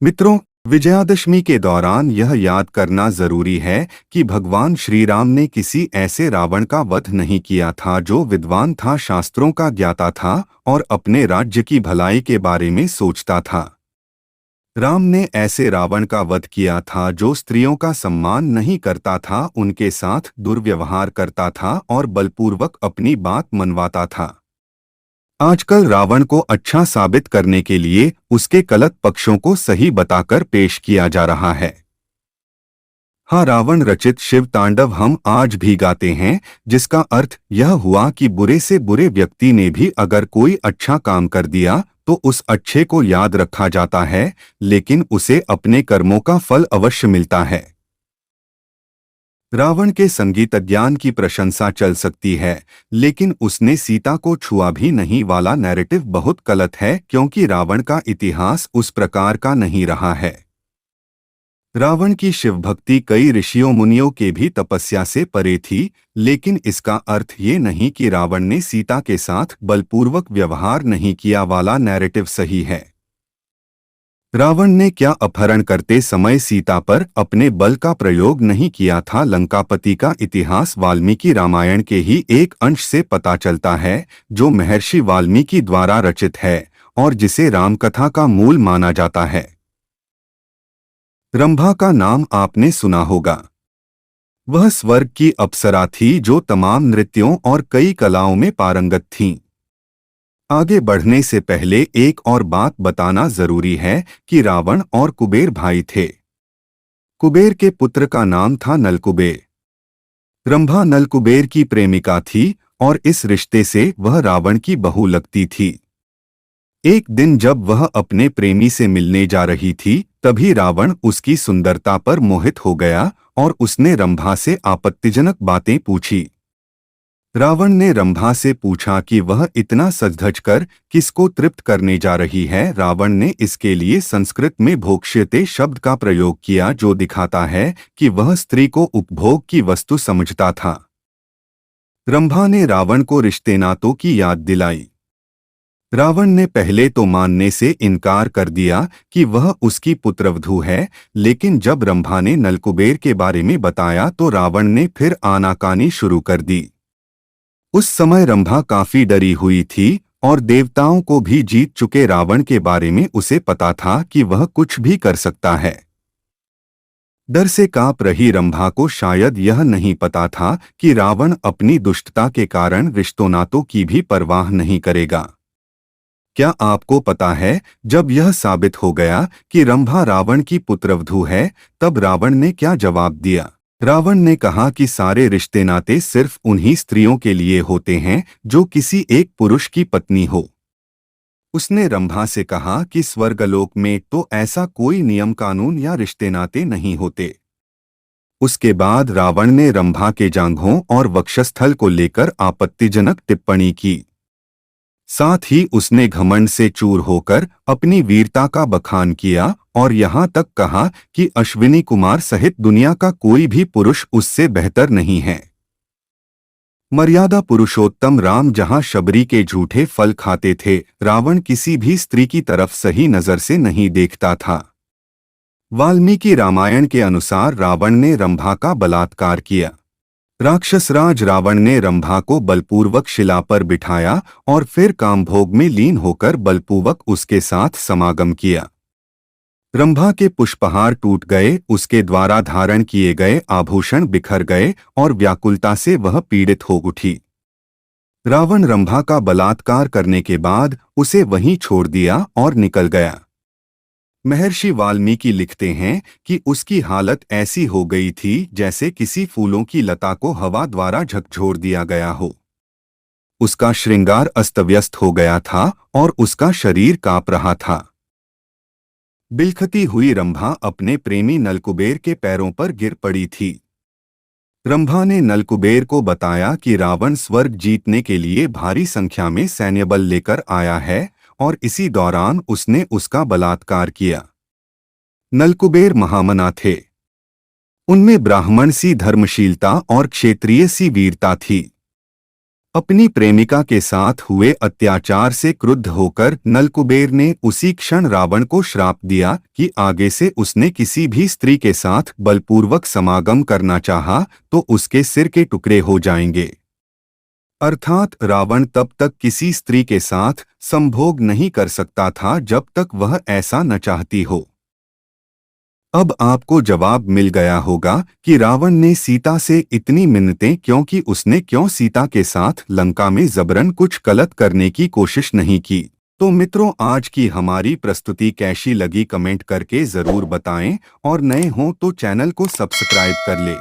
मित्रों, विजयादशमी के दौरान यह याद करना जरूरी है कि भगवान श्री राम ने किसी ऐसे रावण का वध नहीं किया था जो विद्वान था, शास्त्रों का ज्ञाता था और अपने राज्य की भलाई के बारे में सोचता था। राम ने ऐसे रावण का वध किया था जो स्त्रियों का सम्मान नहीं करता था, उनके साथ दुर्व्यवहार करता था और बलपूर्वक अपनी बात मनवाता था। आजकल रावण को अच्छा साबित करने के लिए उसके गलत पक्षों को सही बताकर पेश किया जा रहा है। हाँ, रावण रचित शिव तांडव हम आज भी गाते हैं, जिसका अर्थ यह हुआ कि बुरे से बुरे व्यक्ति ने भी अगर कोई अच्छा काम कर दिया तो उस अच्छे को याद रखा जाता है, लेकिन उसे अपने कर्मों का फल अवश्य मिलता है। रावण के संगीत ज्ञान की प्रशंसा चल सकती है, लेकिन उसने सीता को छुआ भी नहीं वाला नैरेटिव बहुत गलत है, क्योंकि रावण का इतिहास उस प्रकार का नहीं रहा है। रावण की शिवभक्ति कई ऋषियों मुनियों के भी तपस्या से परे थी, लेकिन इसका अर्थ ये नहीं कि रावण ने सीता के साथ बलपूर्वक व्यवहार नहीं किया वाला नैरेटिव सही है। रावण ने क्या अपहरण करते समय सीता पर अपने बल का प्रयोग नहीं किया था? लंकापति का इतिहास वाल्मीकि रामायण के ही एक अंश से पता चलता है, जो महर्षि वाल्मीकि द्वारा रचित है और जिसे रामकथा का मूल माना जाता है। रंभा का नाम आपने सुना होगा। वह स्वर्ग की अप्सरा थी जो तमाम नृत्यों और कई कलाओं में पारंगत थीं। आगे बढ़ने से पहले एक और बात बताना जरूरी है कि रावण और कुबेर भाई थे। कुबेर के पुत्र का नाम था नलकुबेर। रंभा नलकुबेर की प्रेमिका थी और इस रिश्ते से वह रावण की बहू लगती थी। एक दिन जब वह अपने प्रेमी से मिलने जा रही थी, तभी रावण उसकी सुंदरता पर मोहित हो गया और उसने रंभा से आपत्तिजनक बातें पूछी। रावण ने रंभा से पूछा कि वह इतना सज-धज कर किसको तृप्त करने जा रही है। रावण ने इसके लिए संस्कृत में भोक्ष्यते शब्द का प्रयोग किया, जो दिखाता है कि वह स्त्री को उपभोग की वस्तु समझता था। रंभा ने रावण को रिश्ते नातों की याद दिलाई। रावण ने पहले तो मानने से इनकार कर दिया कि वह उसकी पुत्रवधू है, लेकिन जब रंभा ने नलकुबेर के बारे में बताया तो रावण ने फिर आनाकानी शुरू कर दी। उस समय रंभा काफी डरी हुई थी और देवताओं को भी जीत चुके रावण के बारे में उसे पता था कि वह कुछ भी कर सकता है। डर से कांप रही रंभा को शायद यह नहीं पता था कि रावण अपनी दुष्टता के कारण रिश्तों नातों की भी परवाह नहीं करेगा। क्या आपको पता है, जब यह साबित हो गया कि रंभा रावण की पुत्रवधू है, तब रावण ने क्या जवाब दिया? रावण ने कहा कि सारे रिश्ते नाते सिर्फ उन्हीं स्त्रियों के लिए होते हैं जो किसी एक पुरुष की पत्नी हो। उसने रंभा से कहा कि स्वर्गलोक में तो ऐसा कोई नियम कानून या रिश्ते नाते नहीं होते। उसके बाद रावण ने रंभा के जांघों और वक्षस्थल को लेकर आपत्तिजनक टिप्पणी की। साथ ही उसने घमंड से चूर होकर अपनी वीरता का बखान किया और यहाँ तक कहा कि अश्विनी कुमार सहित दुनिया का कोई भी पुरुष उससे बेहतर नहीं है। मर्यादा पुरुषोत्तम राम जहाँ शबरी के झूठे फल खाते थे, रावण किसी भी स्त्री की तरफ सही नजर से नहीं देखता था। वाल्मीकि रामायण के अनुसार रावण ने रंभा का बलात्कार किया। राक्षसराज रावण ने रंभा को बलपूर्वक शिला पर बिठाया और फिर कामभोग में लीन होकर बलपूर्वक उसके साथ समागम किया। रंभा के पुष्पहार टूट गए, उसके द्वारा धारण किए गए आभूषण बिखर गए और व्याकुलता से वह पीड़ित हो उठी। रावण रंभा का बलात्कार करने के बाद उसे वहीं छोड़ दिया और निकल गया। महर्षि वाल्मीकि लिखते हैं कि उसकी हालत ऐसी हो गई थी जैसे किसी फूलों की लता को हवा द्वारा झकझोर दिया गया हो। उसका श्रृंगार अस्तव्यस्त हो गया था और उसका शरीर कांप रहा था। बिलखती हुई रंभा अपने प्रेमी नलकुबेर के पैरों पर गिर पड़ी थी। रंभा ने नलकुबेर को बताया कि रावण स्वर्ग जीतने के लिए भारी संख्या में सैन्य बल लेकर आया है और इसी दौरान उसने उसका बलात्कार किया। नलकुबेर महामना थे। उनमें ब्राह्मण सी धर्मशीलता और क्षत्रिय सी वीरता थी। अपनी प्रेमिका के साथ हुए अत्याचार से क्रुद्ध होकर नलकुबेर ने उसी क्षण रावण को श्राप दिया कि आगे से उसने किसी भी स्त्री के साथ बलपूर्वक समागम करना चाहा तो उसके सिर के टुकड़े हो जाएंगे। अर्थात रावण तब तक किसी स्त्री के साथ संभोग नहीं कर सकता था जब तक वह ऐसा न चाहती हो। अब आपको जवाब मिल गया होगा कि रावण ने सीता से इतनी मिन्नतें क्योंकि उसने क्यों सीता के साथ लंका में जबरन कुछ गलत करने की कोशिश नहीं की। तो मित्रों, आज की हमारी प्रस्तुति कैसी लगी कमेंट करके ज़रूर बताएं और नए हों तो चैनल को सब्सक्राइब कर ले।